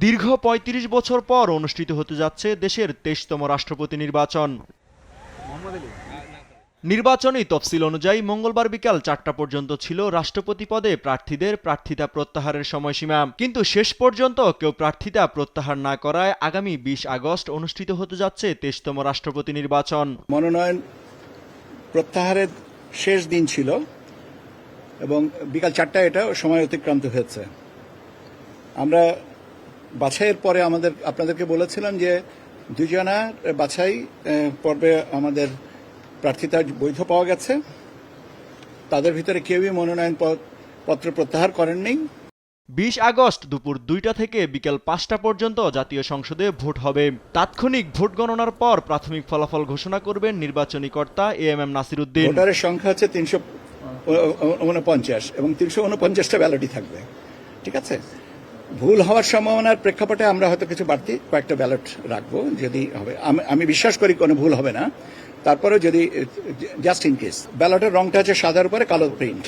দীর্ঘ ৩৫ বছর পর অনুষ্ঠিত হতে যাচ্ছে দেশের ২৩তম রাষ্ট্রপতি নির্বাচন। নির্বাচনী তফসিল অনুযায়ী মঙ্গলবার বিকাল ৪টা পর্যন্ত ছিল রাষ্ট্রপতি পদে প্রার্থীদের প্রার্থিতা প্রত্যাহারের সময়সীমা। কিন্তু শেষ পর্যন্ত কেউ প্রার্থিতা প্রত্যাহার না করায় আগামী ২০ আগস্ট অনুষ্ঠিত হতে যাচ্ছে ২৩তম রাষ্ট্রপতি নির্বাচন। মনোনয়ন প্রত্যাহারের শেষ দিন ছিল এবং বিকাল ৪টায় এটা সময় অতিক্রান্ত হয়েছে। আমরা বাছাইয়ের পরে আপনাদেরকে বলেছিলাম যে দুজনার বাছাই পর্বে আমাদের প্রার্থিতা বৈধ পাওয়া গেছে। তাদের ভিতরে কেউই মনোনয়ন পত্র প্রত্যাহার করেননি। ২০ আগস্ট দুপুর ২টা থেকে বিকেল ৫টা পর্যন্ত জাতীয় সংসদে ভোট হবে। তাৎক্ষণিক ভোট গণনার পর প্রাথমিক ফলাফল ঘোষণা করবেন নির্বাচনী কর্তা এএমএম নাসির উদ্দিন। ভোটারের সংখ্যা হচ্ছে ৩৪৯ এবং ৩৪৯টা ব্যালটই থাকবে। ঠিক আছে, ভুল হওয়ার সম্ভাবনার প্রেক্ষাপটে আমরা হয়তো কিছু বাড়তি কয়েকটা ব্যালট রাখবো যদি হবে। আমি বিশ্বাস করি কোনো ভুল হবে না। তারপরে যদি জাস্ট ইন কেস ব্যালটের রংটা আছে সাদার উপরে কালো প্রিন্ট।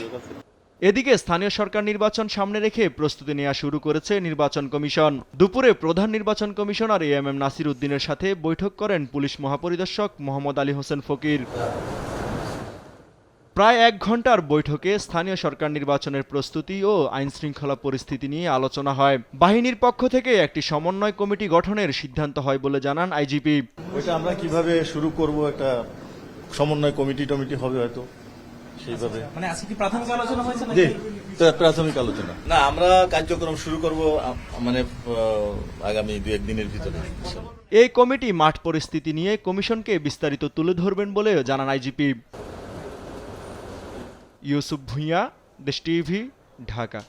এদিকে স্থানীয় সরকার নির্বাচন সামনে রেখে প্রস্তুতি নেওয়া শুরু করেছে নির্বাচন কমিশন। দুপুরে প্রধান নির্বাচন কমিশনার এএমএম নাসির উদ্দিনের সাথে বৈঠক করেন পুলিশ মহাপরিদর্শক মোহাম্মদ আলী হোসেন ফকির। প্রায় ১ ঘণ্টার বৈঠকে স্থানীয় সরকার নির্বাচনের প্রস্তুতি ও আইনশৃঙ্খলা পরিস্থিতি নিয়ে আলোচনা হয়। বাহিনীর পক্ষ থেকে একটি সমন্বয় কমিটি গঠনের সিদ্ধান্ত হয় বলে জানান আইজিপি। ওইটা আমরা কিভাবে শুরু করব, একটা সমন্বয় কমিটি হবে হয়তো সেইভাবে। মানে আজকে কি প্রাথমিক আলোচনা হয়েছে নাকি? জি, প্রাথমিক আলোচনা না, আমরা কার্যক্রম শুরু করব মানে আগামী ২-১ দিনের ভিতরে। এই কমিটি মাঠ পরিস্থিতি নিয়ে কমিশনকে বিস্তারিত তুলে ধরবেন বলে জানান আইজিপি। ইউসুফ ভুঁইয়া, দেশ টিভি, ঢাকা।